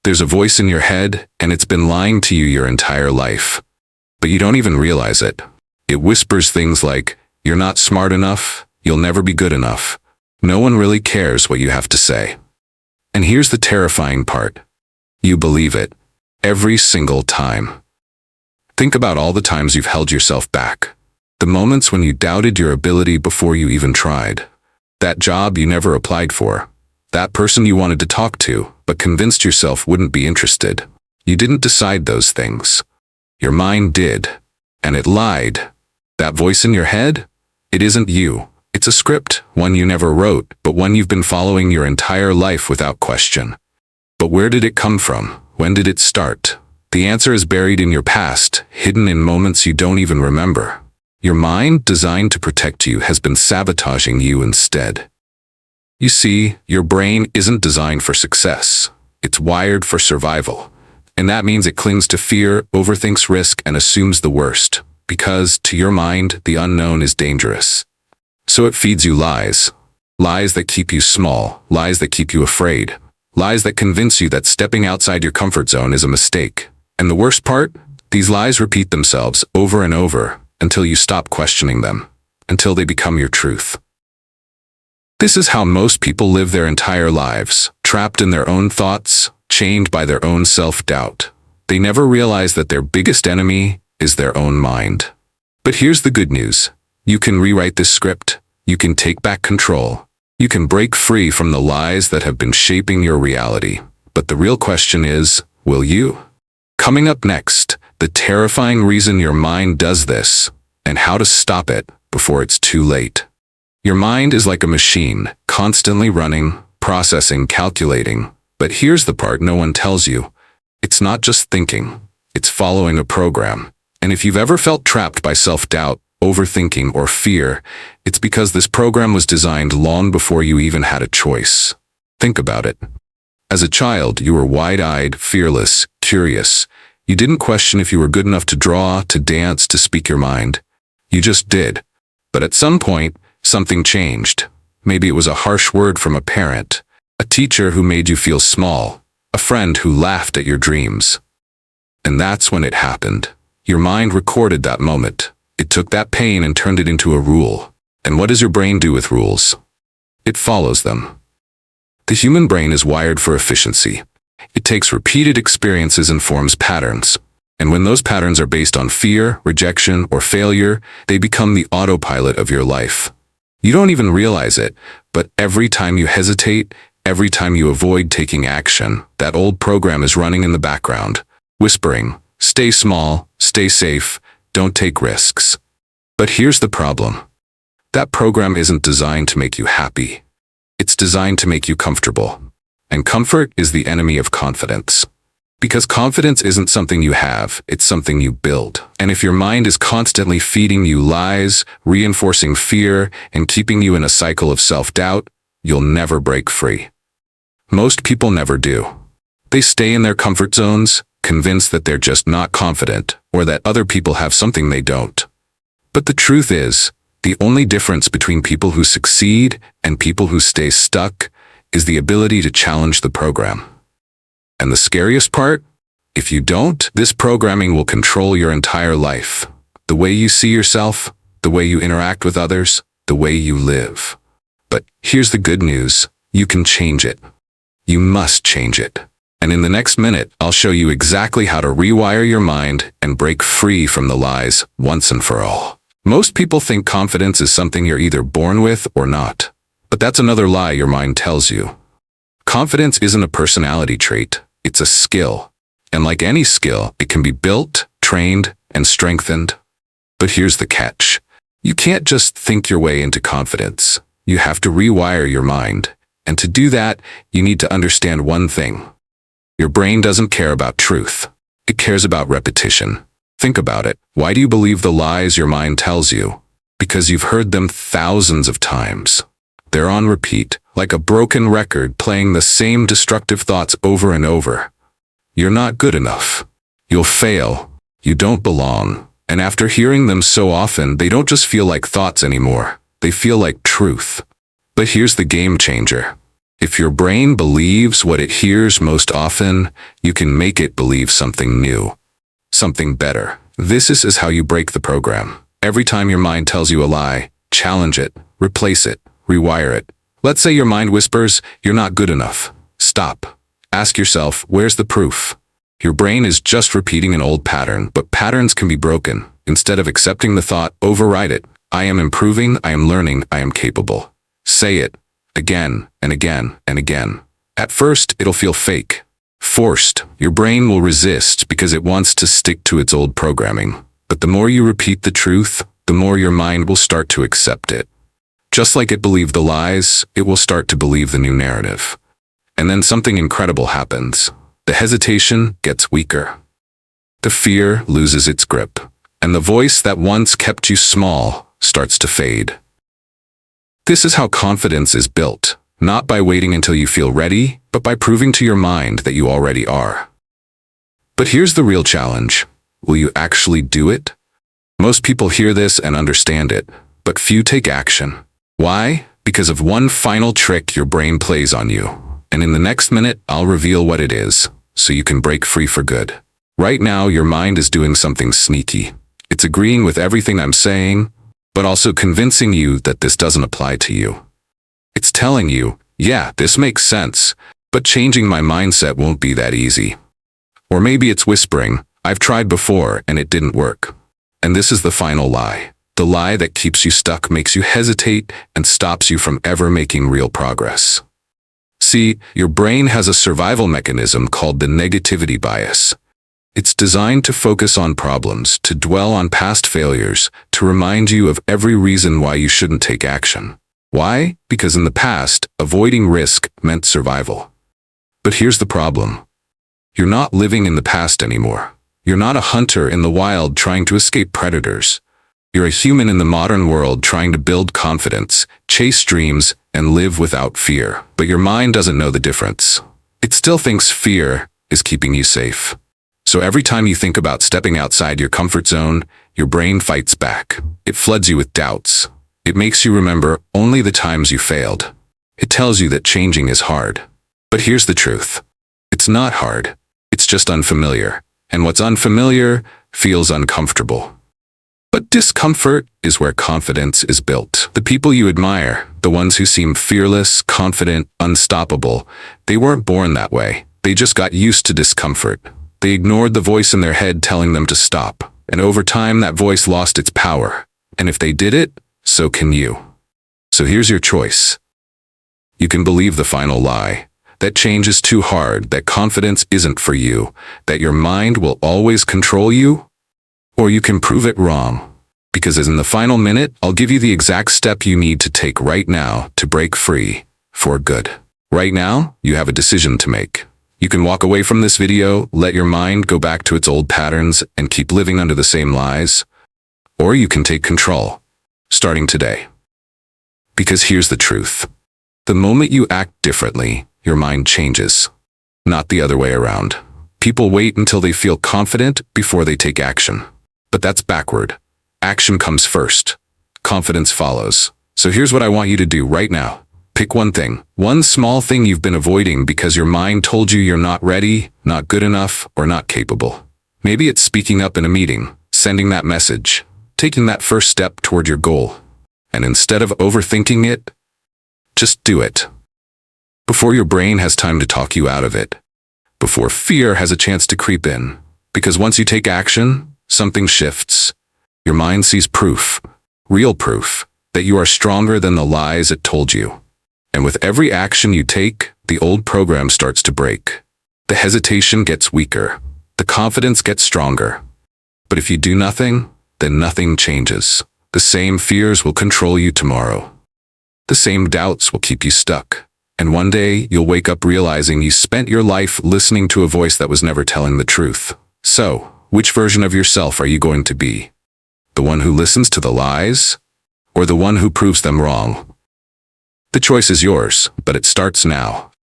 There's a voice in your head, and it's been lying to you your entire life. But you don't even realize it. It whispers things like, "You're not smart enough, you'll never be good enough. No one really cares what you have to say." And here's the terrifying part. You believe it. Every single time. Think about all the times you've held yourself back. The moments when you doubted your ability before you even tried. That job you never applied for. That person you wanted to talk to, but convinced yourself wouldn't be interested. You didn't decide those things. Your mind did. And it lied. That voice in your head? It isn't you. It's a script, one you never wrote, but one you've been following your entire life without question. But where did it come from? When did it start? The answer is buried in your past, hidden in moments you don't even remember. Your mind, designed to protect you, has been sabotaging you instead. You see, your brain isn't designed for success. It's wired for survival. And that means it clings to fear, overthinks risk, and assumes the worst. Because, to your mind, the unknown is dangerous. So it feeds you lies. Lies that keep you small, lies that keep you afraid, lies that convince you that stepping outside your comfort zone is a mistake. And the worst part? These lies repeat themselves over and over until you stop questioning them, until they become your truth. This is how most people live their entire lives, trapped in their own thoughts, chained by their own self-doubt. They never realize that their biggest enemy is their own mind. But here's the good news. You can rewrite this script. You can take back control. You can break free from the lies that have been shaping your reality. But the real question is, will you? Coming up next, the terrifying reason your mind does this, and how to stop it before it's too late. Your mind is like a machine, constantly running, processing, calculating. But here's the part no one tells you. It's not just thinking. It's following a program. And if you've ever felt trapped by self-doubt, overthinking, or fear, it's because this program was designed long before you even had a choice. Think about it. As a child, you were wide-eyed, fearless, curious. You didn't question if you were good enough to draw, to dance, to speak your mind. You just did. But at some point, something changed. Maybe it was a harsh word from a parent, a teacher who made you feel small, a friend who laughed at your dreams. And that's when it happened. Your mind recorded that moment. It took that pain and turned it into a rule. And what does your brain do with rules? It follows them. The human brain is wired for efficiency. It takes repeated experiences and forms patterns. And when those patterns are based on fear, rejection, or failure, they become the autopilot of your life. You don't even realize it, but every time you hesitate, every time you avoid taking action, that old program is running in the background, whispering, "Stay small, stay safe, don't take risks." But here's the problem. That program isn't designed to make you happy. It's designed to make you comfortable. And comfort is the enemy of confidence. Because confidence isn't something you have, it's something you build. And if your mind is constantly feeding you lies, reinforcing fear, and keeping you in a cycle of self-doubt, you'll never break free. Most people never do. They stay in their comfort zones, convinced that they're just not confident, or that other people have something they don't. But the truth is, the only difference between people who succeed and people who stay stuck is the ability to challenge the program. And the scariest part? If you don't, this programming will control your entire life. The way you see yourself, the way you interact with others, the way you live. But here's the good news. You can change it. You must change it. And in the next minute, I'll show you exactly how to rewire your mind and break free from the lies once and for all. Most people think confidence is something you're either born with or not. But that's another lie your mind tells you. Confidence isn't a personality trait. It's a skill. And like any skill, it can be built, trained, and strengthened. But here's the catch. You can't just think your way into confidence. You have to rewire your mind. And to do that, you need to understand one thing. Your brain doesn't care about truth. It cares about repetition. Think about it. Why do you believe the lies your mind tells you? Because you've heard them thousands of times. They're on repeat, like a broken record playing the same destructive thoughts over and over. You're not good enough. You'll fail. You don't belong. And after hearing them so often, they don't just feel like thoughts anymore. They feel like truth. But here's the game changer. If your brain believes what it hears most often, you can make it believe something new, something better. This is how you break the program. Every time your mind tells you a lie, challenge it, replace it, rewire it. Let's say your mind whispers, "You're not good enough." Stop. Ask yourself, where's the proof? Your brain is just repeating an old pattern, but patterns can be broken. Instead of accepting the thought, override it. I am improving, I am learning, I am capable. Say it again and again and again. At first, it'll feel fake, forced. Your brain will resist because it wants to stick to its old programming. But the more you repeat the truth, the more your mind will start to accept it. Just like it believed the lies, it will start to believe the new narrative. And then something incredible happens. The hesitation gets weaker. The fear loses its grip. And the voice that once kept you small starts to fade. This is how confidence is built, not by waiting until you feel ready, but by proving to your mind that you already are. But here's the real challenge. Will you actually do it? Most people hear this and understand it, but few take action. Why? Because of one final trick your brain plays on you. And in the next minute, I'll reveal what it is, so you can break free for good. Right now, your mind is doing something sneaky. It's agreeing with everything I'm saying, but also convincing you that this doesn't apply to you. It's telling you, yeah, this makes sense, but changing my mindset won't be that easy. Or maybe it's whispering, I've tried before and it didn't work. And this is the final lie. The lie that keeps you stuck, makes you hesitate, and stops you from ever making real progress. See, your brain has a survival mechanism called the negativity bias. It's designed to focus on problems, to dwell on past failures, to remind you of every reason why you shouldn't take action. Why? Because in the past, avoiding risk meant survival. But here's the problem. You're not living in the past anymore. You're not a hunter in the wild trying to escape predators. You're a human in the modern world trying to build confidence, chase dreams, and live without fear. But your mind doesn't know the difference. It still thinks fear is keeping you safe. So every time you think about stepping outside your comfort zone, your brain fights back. It floods you with doubts. It makes you remember only the times you failed. It tells you that changing is hard. But here's the truth. It's not hard. It's just unfamiliar. And what's unfamiliar feels uncomfortable. But discomfort is where confidence is built. The people you admire, the ones who seem fearless, confident, unstoppable, they weren't born that way. They just got used to discomfort. They ignored the voice in their head telling them to stop. And over time, that voice lost its power. And if they did it, so can you. So here's your choice. You can believe the final lie. That change is too hard, that confidence isn't for you, that your mind will always control you. Or you can prove it wrong. Because as in the final minute, I'll give you the exact step you need to take right now to break free for good. Right now, you have a decision to make. You can walk away from this video, let your mind go back to its old patterns and keep living under the same lies. Or you can take control, starting today. Because here's the truth. The moment you act differently, your mind changes. Not the other way around. People wait until they feel confident before they take action. But that's backward. Action comes first. Confidence follows. So here's what I want you to do right now. Pick one thing, one small thing you've been avoiding because your mind told you you're not ready, not good enough, or not capable. Maybe it's speaking up in a meeting, sending that message, taking that first step toward your goal. And instead of overthinking it, just do it. Before your brain has time to talk you out of it. Before fear has a chance to creep in. Because once you take action, something shifts. Your mind sees proof, real proof, that you are stronger than the lies it told you. And with every action you take, the old program starts to break. The hesitation gets weaker. The confidence gets stronger. But if you do nothing, then nothing changes. The same fears will control you tomorrow. The same doubts will keep you stuck. And one day, you'll wake up realizing you spent your life listening to a voice that was never telling the truth. So, which version of yourself are you going to be? The one who listens to the lies? Or the one who proves them wrong? The choice is yours, but it starts now.